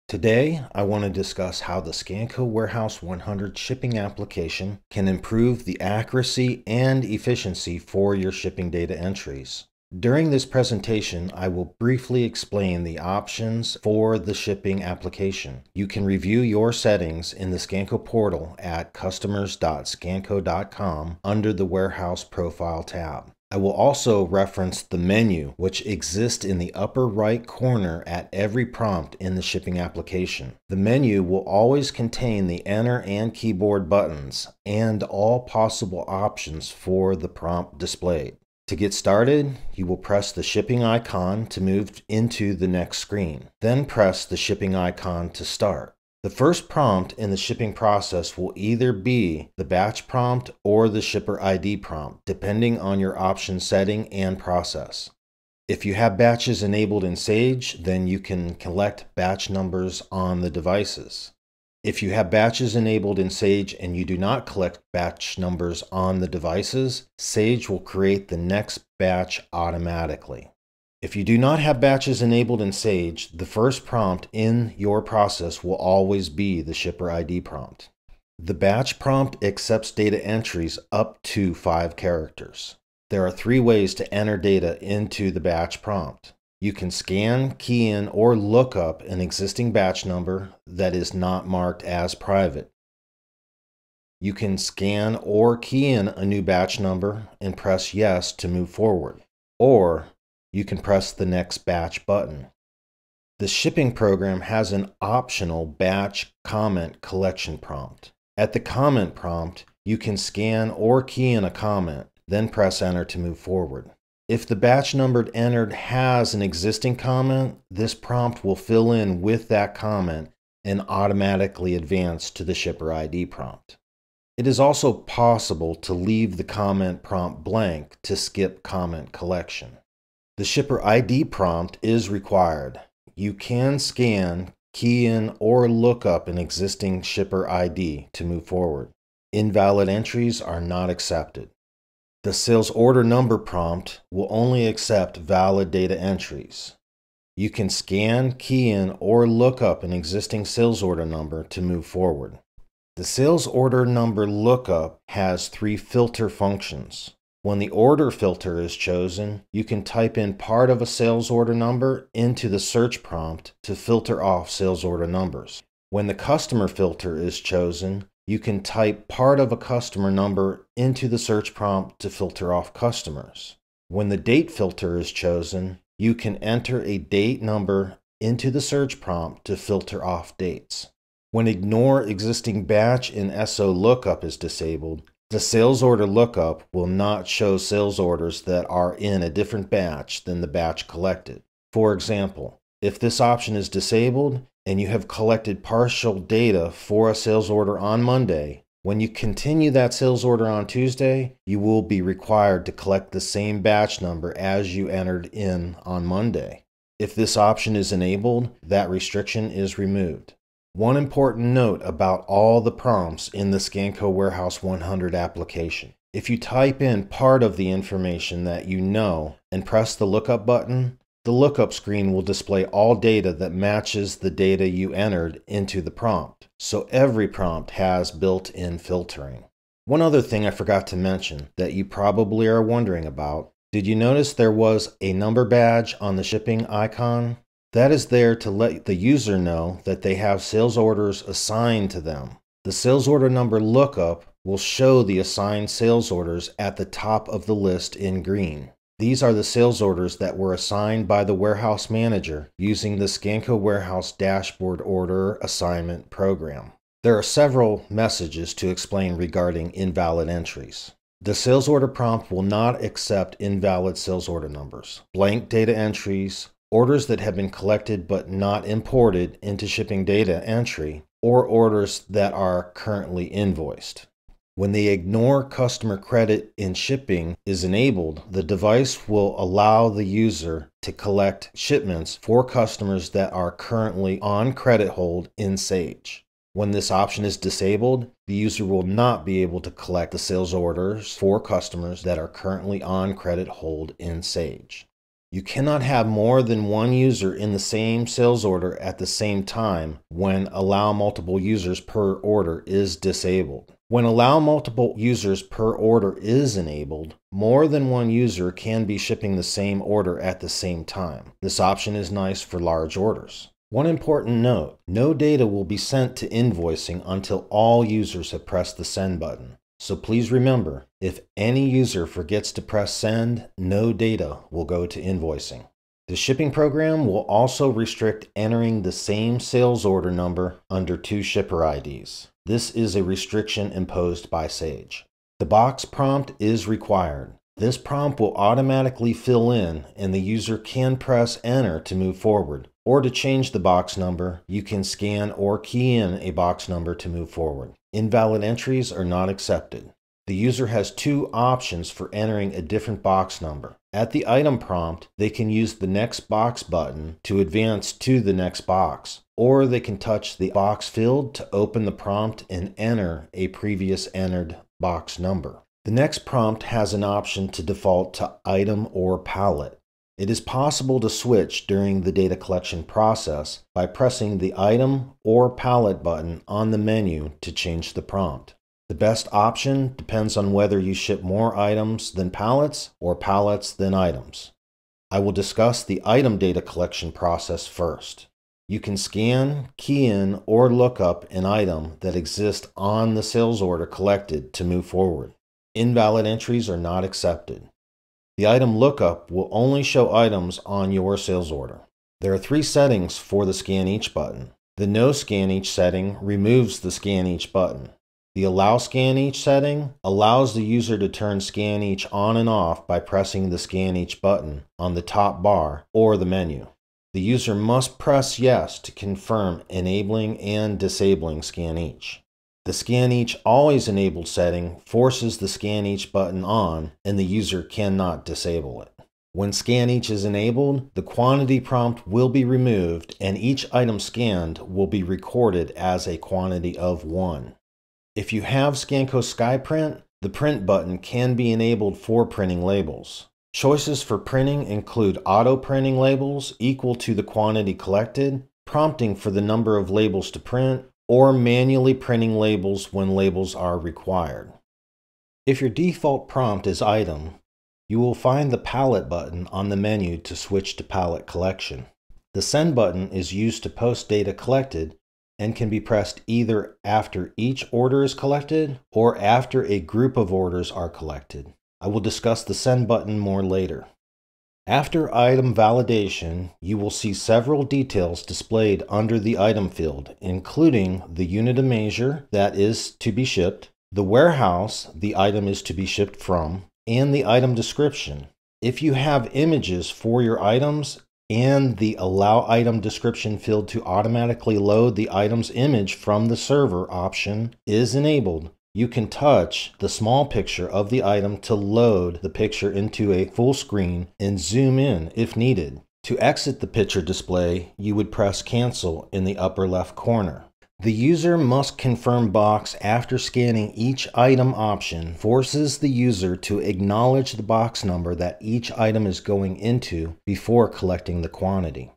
Today, I want to discuss how the Scanco Warehouse 100 shipping application can improve the accuracy and efficiency for your shipping data entries. During this presentation, I will briefly explain the options for the shipping application. You can review your settings in the Scanco portal at customers.scanco.com under the Warehouse Profile tab. I will also reference the menu, which exists in the upper right corner at every prompt in the shipping application. The menu will always contain the enter and keyboard buttons and all possible options for the prompt displayed. To get started, you will press the shipping icon to move into the next screen. Then press the shipping icon to start. The first prompt in the shipping process will either be the batch prompt or the shipper ID prompt, depending on your option setting and process. If you have batches enabled in Sage, then you can collect batch numbers on the devices. If you have batches enabled in Sage and you do not collect batch numbers on the devices, Sage will create the next batch automatically. If you do not have batches enabled in Sage, the first prompt in your process will always be the shipper ID prompt. The batch prompt accepts data entries up to 5 characters. There are 3 ways to enter data into the batch prompt. You can scan, key in, or look up an existing batch number that is not marked as private. You can scan or key in a new batch number and press yes to move forward. Or you can press the next batch button. The shipping program has an optional batch comment collection prompt. At the comment prompt, you can scan or key in a comment, then press enter to move forward. If the batch number entered has an existing comment, this prompt will fill in with that comment and automatically advance to the shipper ID prompt. It is also possible to leave the comment prompt blank to skip comment collection. The shipper ID prompt is required. You can scan, key in, or look up an existing shipper ID to move forward. Invalid entries are not accepted. The sales order number prompt will only accept valid data entries. You can scan, key in, or look up an existing sales order number to move forward. The sales order number lookup has 3 filter functions. When the order filter is chosen, you can type in part of a sales order number into the search prompt to filter off sales order numbers. When the customer filter is chosen, you can type part of a customer number into the search prompt to filter off customers. When the date filter is chosen, you can enter a date number into the search prompt to filter off dates. When ignore existing batch in SO lookup is disabled, the sales order lookup will not show sales orders that are in a different batch than the batch collected. For example, if this option is disabled and you have collected partial data for a sales order on Monday, when you continue that sales order on Tuesday, you will be required to collect the same batch number as you entered in on Monday. If this option is enabled, that restriction is removed. One important note about all the prompts in the Scanco Warehouse 100 application. If you type in part of the information that you know and press the lookup button, the lookup screen will display all data that matches the data you entered into the prompt. So every prompt has built-in filtering. One other thing I forgot to mention that you probably are wondering about, did you notice there was a number badge on the shipping icon? That is there to let the user know that they have sales orders assigned to them. The sales order number lookup will show the assigned sales orders at the top of the list in green. These are the sales orders that were assigned by the warehouse manager using the Scanco Warehouse Dashboard Order Assignment program. There are several messages to explain regarding invalid entries. The sales order prompt will not accept invalid sales order numbers, blank data entries, orders that have been collected but not imported into shipping data entry, or orders that are currently invoiced. When the Ignore Customer Credit in Shipping is enabled, the device will allow the user to collect shipments for customers that are currently on credit hold in Sage. When this option is disabled, the user will not be able to collect the sales orders for customers that are currently on credit hold in Sage. You cannot have more than one user in the same sales order at the same time when allow multiple users per order is disabled. When allow multiple users per order is enabled, more than one user can be shipping the same order at the same time. This option is nice for large orders. One important note, no data will be sent to invoicing until all users have pressed the send button. So please remember, if any user forgets to press send, no data will go to invoicing. The shipping program will also restrict entering the same sales order number under two shipper IDs. This is a restriction imposed by Sage. The box prompt is required. This prompt will automatically fill in and the user can press enter to move forward. Or to change the box number, you can scan or key in a box number to move forward. Invalid entries are not accepted. The user has two options for entering a different box number. At the item prompt, they can use the next box button to advance to the next box, or they can touch the box field to open the prompt and enter a previous entered box number. The next prompt has an option to default to item or pallet. It is possible to switch during the data collection process by pressing the item or pallet button on the menu to change the prompt. The best option depends on whether you ship more items than pallets or pallets than items. I will discuss the item data collection process first. You can scan, key in, or look up an item that exists on the sales order collected to move forward. Invalid entries are not accepted. The item lookup will only show items on your sales order. There are three settings for the Scan Each button. The No Scan Each setting removes the Scan Each button. The Allow Scan Each setting allows the user to turn Scan Each on and off by pressing the Scan Each button on the top bar or the menu. The user must press Yes to confirm enabling and disabling Scan Each. The Scan Each Always Enabled setting forces the Scan Each button on and the user cannot disable it. When Scan Each is enabled, the quantity prompt will be removed and each item scanned will be recorded as a quantity of 1. If you have Scanco SkyPrint, the print button can be enabled for printing labels. Choices for printing include auto printing labels equal to the quantity collected, prompting for the number of labels to print, or manually printing labels when labels are required. If your default prompt is item, you will find the pallet button on the menu to switch to pallet collection. The send button is used to post data collected and can be pressed either after each order is collected or after a group of orders are collected. I will discuss the send button more later. After item validation, you will see several details displayed under the item field, including the unit of measure that is to be shipped, the warehouse the item is to be shipped from, and the item description. If you have images for your items and the Allow Item Description field to automatically load the item's image from the server option is enabled, you can touch the small picture of the item to load the picture into a full screen and zoom in if needed. To exit the picture display, you would press Cancel in the upper left corner. The user must confirm box after scanning each item option forces the user to acknowledge the box number that each item is going into before collecting the quantity.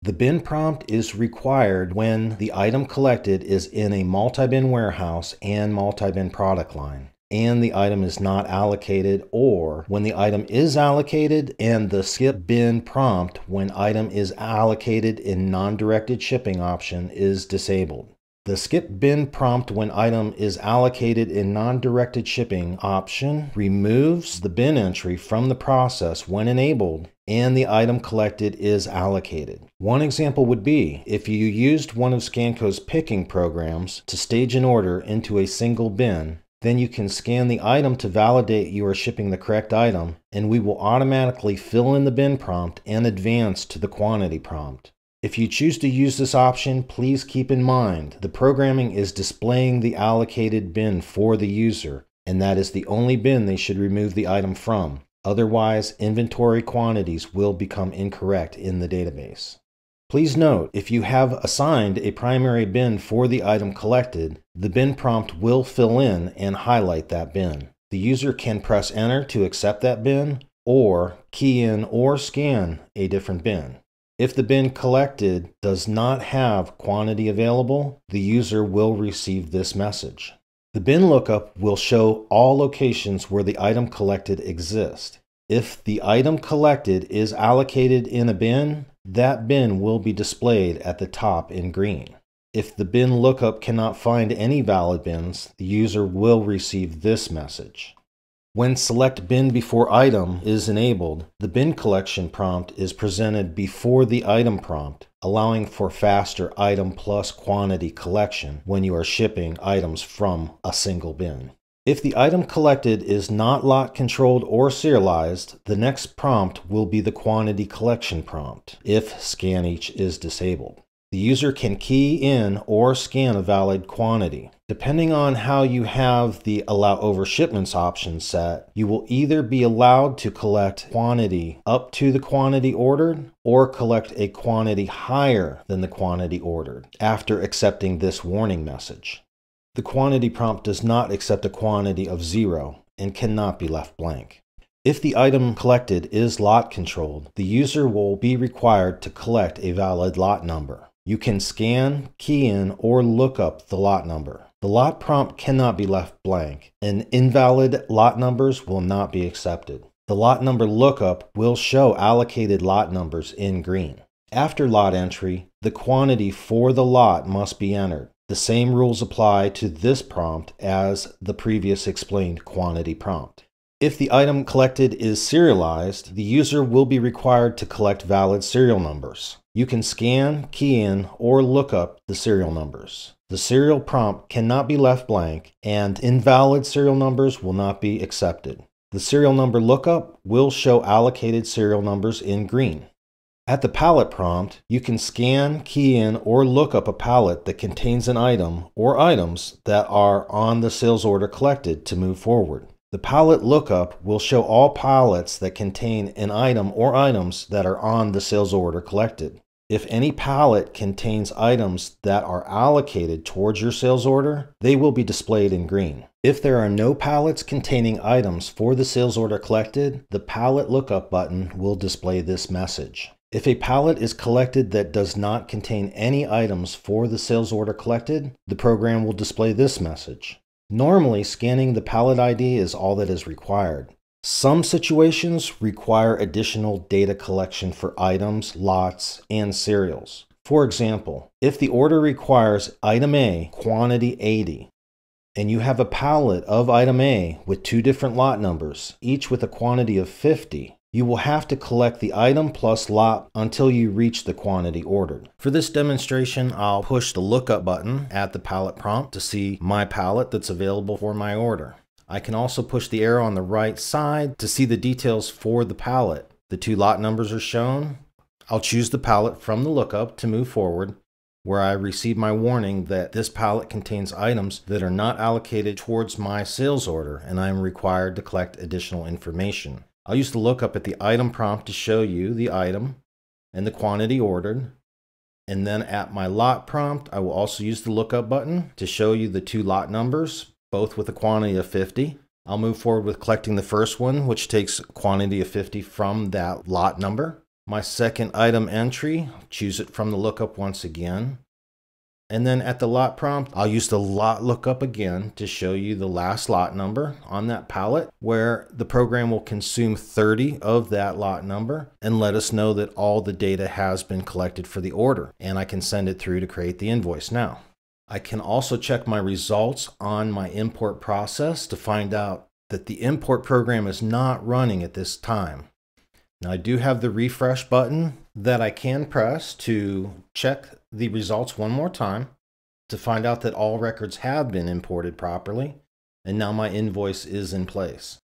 The bin prompt is required when the item collected is in a multi-bin warehouse and multi-bin product line, and the item is not allocated, or when the item is allocated and the skip bin prompt when item is allocated in non-directed shipping option is disabled. The skip bin prompt when item is allocated in non-directed shipping option removes the bin entry from the process when enabled and the item collected is allocated. One example would be if you used one of Scanco's picking programs to stage an order into a single bin, then you can scan the item to validate you are shipping the correct item, and we will automatically fill in the bin prompt and advance to the quantity prompt. If you choose to use this option, please keep in mind the programming is displaying the allocated bin for the user, and that is the only bin they should remove the item from. Otherwise, inventory quantities will become incorrect in the database. Please note, if you have assigned a primary bin for the item collected, the bin prompt will fill in and highlight that bin. The user can press Enter to accept that bin, or key in or scan a different bin. If the bin collected does not have quantity available, the user will receive this message. The bin lookup will show all locations where the item collected exists. If the item collected is allocated in a bin, that bin will be displayed at the top in green. If the bin lookup cannot find any valid bins, the user will receive this message. When select bin before item is enabled, the bin collection prompt is presented before the item prompt, allowing for faster item plus quantity collection when you are shipping items from a single bin. If the item collected is not lot controlled or serialized, the next prompt will be the quantity collection prompt if scan each is disabled. The user can key in or scan a valid quantity. Depending on how you have the allow over shipments option set, you will either be allowed to collect quantity up to the quantity ordered or collect a quantity higher than the quantity ordered after accepting this warning message. The quantity prompt does not accept a quantity of 0 and cannot be left blank. If the item collected is lot controlled, the user will be required to collect a valid lot number. You can scan, key in, or look up the lot number. The lot prompt cannot be left blank, and invalid lot numbers will not be accepted. The lot number lookup will show allocated lot numbers in green. After lot entry, the quantity for the lot must be entered. The same rules apply to this prompt as the previous explained quantity prompt. If the item collected is serialized, the user will be required to collect valid serial numbers. You can scan, key in, or look up the serial numbers. The serial prompt cannot be left blank, and invalid serial numbers will not be accepted. The serial number lookup will show allocated serial numbers in green. At the pallet prompt, you can scan, key in, or look up a pallet that contains an item or items that are on the sales order collected to move forward. The pallet lookup will show all pallets that contain an item or items that are on the sales order collected. If any pallet contains items that are allocated towards your sales order, they will be displayed in green. If there are no pallets containing items for the sales order collected, the pallet lookup button will display this message. If a pallet is collected that does not contain any items for the sales order collected, the program will display this message. Normally, scanning the pallet ID is all that is required. Some situations require additional data collection for items, lots, and serials. For example, if the order requires item A, quantity 80, and you have a pallet of item A with two different lot numbers, each with a quantity of 50, you will have to collect the item plus lot until you reach the quantity ordered. For this demonstration, I'll push the lookup button at the pallet prompt to see my pallet that's available for my order. I can also push the arrow on the right side to see the details for the pallet. The two lot numbers are shown. I'll choose the pallet from the lookup to move forward, where I receive my warning that this pallet contains items that are not allocated towards my sales order, and I am required to collect additional information. I'll use the lookup at the item prompt to show you the item and the quantity ordered. And then at my lot prompt, I will also use the lookup button to show you the two lot numbers, both with a quantity of 50. I'll move forward with collecting the first one, which takes a quantity of 50 from that lot number. My second item entry, choose it from the lookup once again. And then at the lot prompt, I'll use the lot lookup again to show you the last lot number on that pallet, where the program will consume 30 of that lot number and let us know that all the data has been collected for the order, and I can send it through to create the invoice now. I can also check my results on my import process to find out that the import program is not running at this time. Now I do have the refresh button that I can press to check the results one more time to find out that all records have been imported properly, and now my invoice is in place.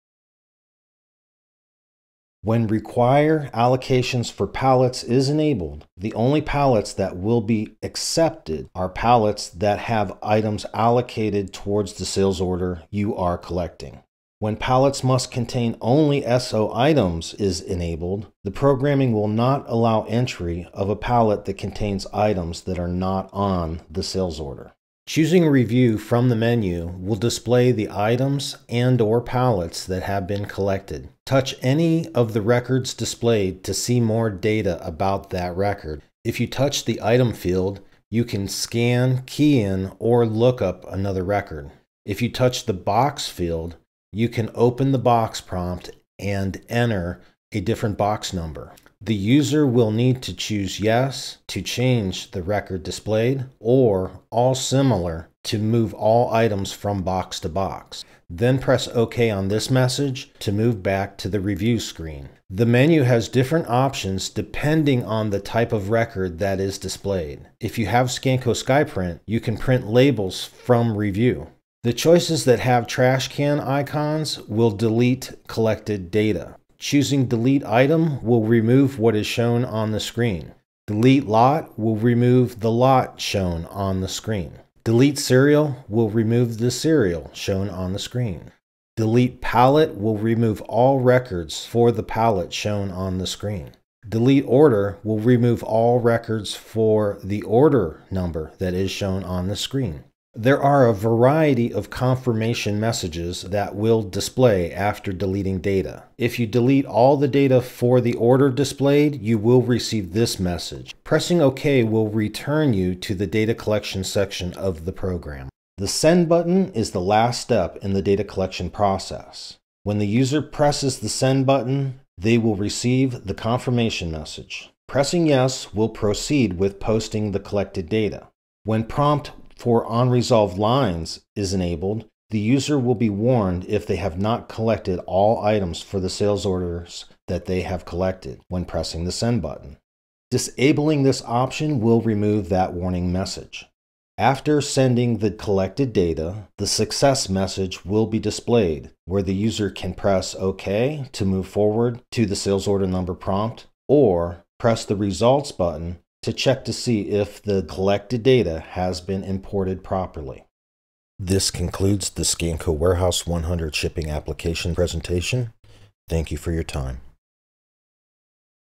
When require allocations for pallets is enabled, the only pallets that will be accepted are pallets that have items allocated towards the sales order you are collecting. When pallets must contain only SO items is enabled, the programming will not allow entry of a pallet that contains items that are not on the sales order. Choosing Review from the menu will display the items and/or pallets that have been collected. Touch any of the records displayed to see more data about that record. If you touch the item field, you can scan, key in, or look up another record. If you touch the box field, you can open the box prompt and enter a different box number. The user will need to choose yes to change the record displayed, or all similar to move all items from box to box. Then press OK on this message to move back to the review screen. The menu has different options depending on the type of record that is displayed. If you have Scanco SkyPrint, you can print labels from review. The choices that have trash can icons will delete collected data. Choosing delete item will remove what is shown on the screen. Delete lot will remove the lot shown on the screen. Delete serial will remove the serial shown on the screen. Delete palette will remove all records for the palette shown on the screen. Delete order will remove all records for the order number that is shown on the screen. There are a variety of confirmation messages that will display after deleting data. If you delete all the data for the order displayed, you will receive this message. Pressing OK will return you to the data collection section of the program. The Send button is the last step in the data collection process. When the user presses the Send button, they will receive the confirmation message. Pressing Yes will proceed with posting the collected data. When prompt for unresolved lines is enabled, the user will be warned if they have not collected all items for the sales orders that they have collected when pressing the Send button. Disabling this option will remove that warning message. After sending the collected data, the success message will be displayed, where the user can press OK to move forward to the sales order number prompt, or press the results button to check to see if the collected data has been imported properly. This concludes the Scanco Warehouse 100 shipping application presentation. Thank you for your time.